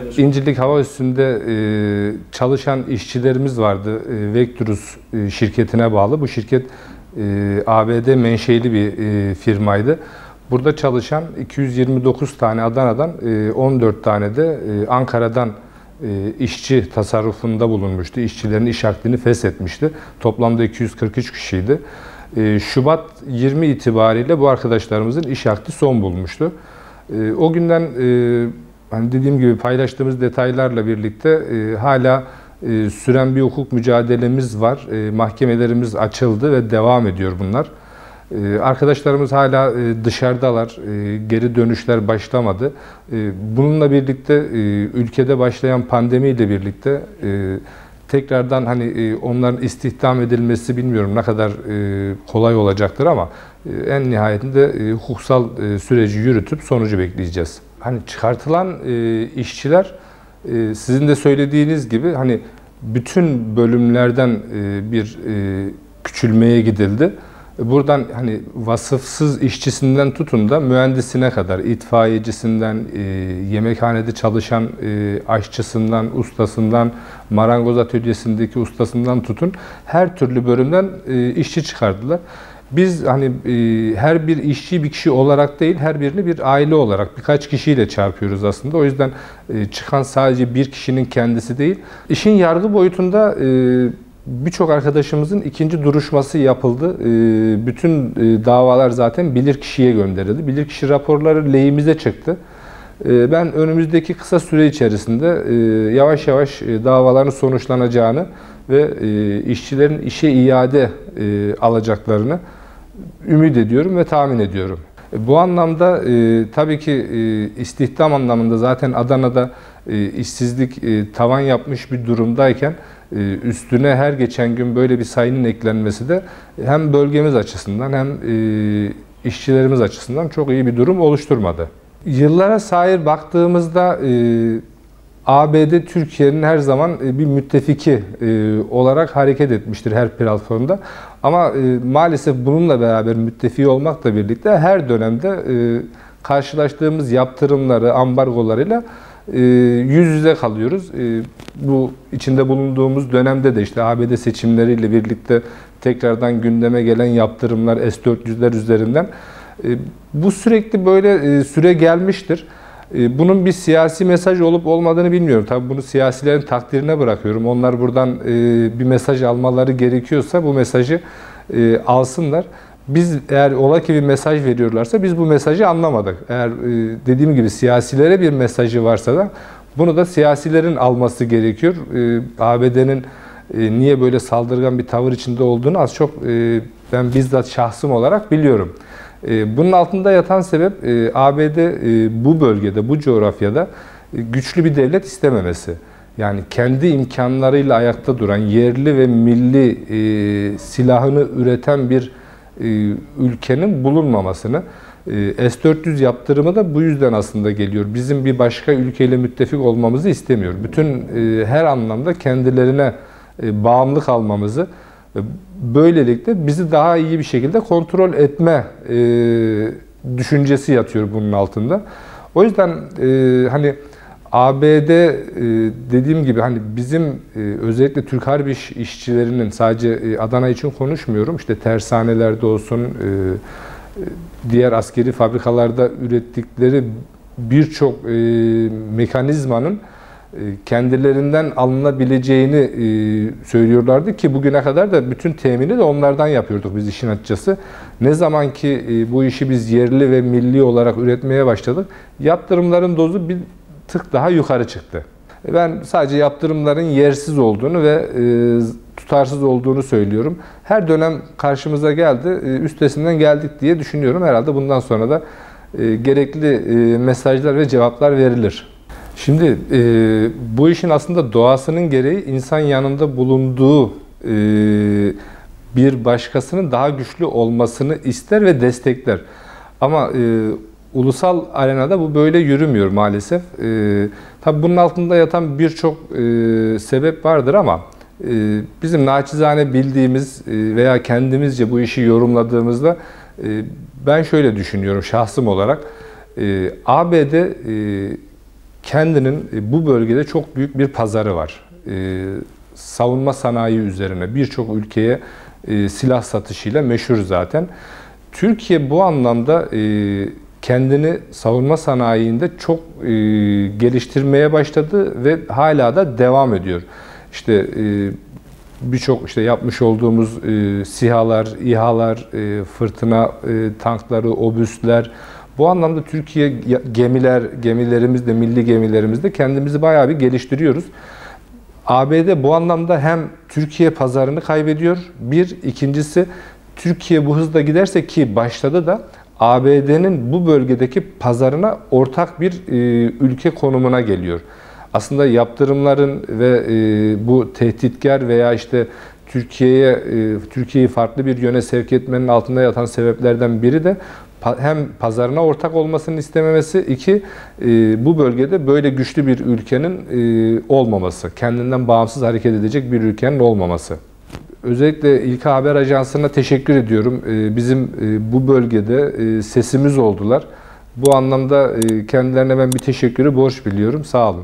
paylaşalım. İncirlik Hava Üssü'nde çalışan işçilerimiz vardı. Vecturus şirketine bağlı. Bu şirket ABD menşeli bir firmaydı. Burada çalışan 229 tane Adana'dan, 14 tane de Ankara'dan işçi tasarrufunda bulunmuştu. İşçilerin iş akdini feshetmişti. Toplamda 243 kişiydi. Şubat 20 itibariyle bu arkadaşlarımızın iş akdi son bulmuştu. O günden hani dediğim gibi paylaştığımız detaylarla birlikte hala süren bir hukuk mücadelemiz var. Mahkemelerimiz açıldı ve devam ediyor bunlar. Arkadaşlarımız hala dışarıdalar. Geri dönüşler başlamadı. Bununla birlikte ülkede başlayan pandemiyle birlikte tekrardan hani onların istihdam edilmesi bilmiyorum ne kadar kolay olacaktır ama en nihayetinde hukuksal süreci yürütüp sonucu bekleyeceğiz. Hani çıkartılan işçiler sizin de söylediğiniz gibi hani bütün bölümlerden bir küçülmeye gidildi. Buradan hani vasıfsız işçisinden tutun da mühendisine kadar, itfaiyecisinden, yemekhanede çalışan aşçısından, ustasından, marangoz atölyesindeki ustasından tutun her türlü bölümden işçi çıkardılar. Biz hani her bir işçi bir kişi olarak değil, her birini bir aile olarak birkaç kişiyle çarpıyoruz aslında. O yüzden çıkan sadece bir kişinin kendisi değil. İşin yargı boyutunda birçok arkadaşımızın ikinci duruşması yapıldı. Bütün davalar zaten bilirkişiye gönderildi. Bilirkişi raporları lehimize çıktı. Ben önümüzdeki kısa süre içerisinde yavaş yavaş davaların sonuçlanacağını ve işçilerin işe iade alacaklarını ümit ediyorum ve tahmin ediyorum. Bu anlamda tabii ki istihdam anlamında zaten Adana'da işsizlik tavan yapmış bir durumdayken üstüne her geçen gün böyle bir sayının eklenmesi de hem bölgemiz açısından hem işçilerimiz açısından çok iyi bir durum oluşturmadı. Yıllara sahip baktığımızda ABD Türkiye'nin her zaman bir müttefiki olarak hareket etmiştir her platformda. Ama maalesef bununla beraber müttefiki olmakla birlikte her dönemde karşılaştığımız yaptırımları, ambargolarıyla yüz yüze kalıyoruz. Bu içinde bulunduğumuz dönemde de işte ABD seçimleriyle birlikte tekrardan gündeme gelen yaptırımlar S-400'ler üzerinden bu sürekli böyle süre gelmiştir. Bunun bir siyasi mesaj olup olmadığını bilmiyorum. Tabii bunu siyasilerin takdirine bırakıyorum. Onlar buradan bir mesaj almaları gerekiyorsa bu mesajı alsınlar. Biz eğer ola ki bir mesaj veriyorlarsa biz bu mesajı anlamadık. Eğer dediğim gibi siyasilere bir mesajı varsa da bunu da siyasilerin alması gerekiyor. ABD'nin niye böyle saldırgan bir tavır içinde olduğunu az çok ben bizzat şahsım olarak biliyorum. Bunun altında yatan sebep ABD bu bölgede, bu coğrafyada güçlü bir devlet istememesi. Yani kendi imkanlarıyla ayakta duran, yerli ve milli silahını üreten bir ülkenin bulunmamasını, S-400 yaptırımı da bu yüzden aslında geliyor. Bizim bir başka ülkeyle müttefik olmamızı istemiyor. Bütün her anlamda kendilerine bağımlı kalmamızı, böylelikle bizi daha iyi bir şekilde kontrol etme düşüncesi yatıyor bunun altında. O yüzden hani ABD dediğim gibi hani bizim özellikle Türk Harbi işçilerinin sadece Adana için konuşmuyorum. İşte tersanelerde olsun, diğer askeri fabrikalarda ürettikleri birçok mekanizmanın kendilerinden alınabileceğini söylüyorlardı ki bugüne kadar da bütün temini de onlardan yapıyorduk biz işin açıkçası. Ne zaman ki bu işi biz yerli ve milli olarak üretmeye başladık, yaptırımların dozu bir tık daha yukarı çıktı. Ben sadece yaptırımların yersiz olduğunu ve tutarsız olduğunu söylüyorum. Her dönem karşımıza geldi, üstesinden geldik diye düşünüyorum. Herhalde bundan sonra da gerekli mesajlar ve cevaplar verilir. Şimdi bu işin aslında doğasının gereği insan yanında bulunduğu bir başkasının daha güçlü olmasını ister ve destekler. Ama ulusal arenada bu böyle yürümüyor maalesef. Tabii bunun altında yatan birçok sebep vardır ama bizim naçizane bildiğimiz veya kendimizce bu işi yorumladığımızda ben şöyle düşünüyorum şahsım olarak. ABD kendinin bu bölgede çok büyük bir pazarı var. Savunma sanayi üzerine birçok ülkeye silah satışıyla meşhur zaten. Türkiye bu anlamda kendini savunma sanayinde çok geliştirmeye başladı ve hala da devam ediyor. İşte birçok işte yapmış olduğumuz SİHA'lar, İHA'lar, fırtına tankları, obüsler. Bu anlamda Türkiye gemilerimizde, milli gemilerimizde kendimizi bayağı bir geliştiriyoruz. ABD bu anlamda hem Türkiye pazarını kaybediyor. İkincisi Türkiye bu hızla giderse ki başladı da ABD'nin bu bölgedeki pazarına ortak bir ülke konumuna geliyor. Aslında yaptırımların ve bu tehditkar veya işte Türkiye'yi farklı bir yöne sevk etmenin altında yatan sebeplerden biri de hem pazarına ortak olmasını istememesi, iki bu bölgede böyle güçlü bir ülkenin olmaması, kendinden bağımsız hareket edecek bir ülkenin olmaması. Özellikle İlka Haber Ajansı'na teşekkür ediyorum. Bizim bu bölgede sesimiz oldular. Bu anlamda kendilerine ben bir teşekkürü borç biliyorum. Sağ olun.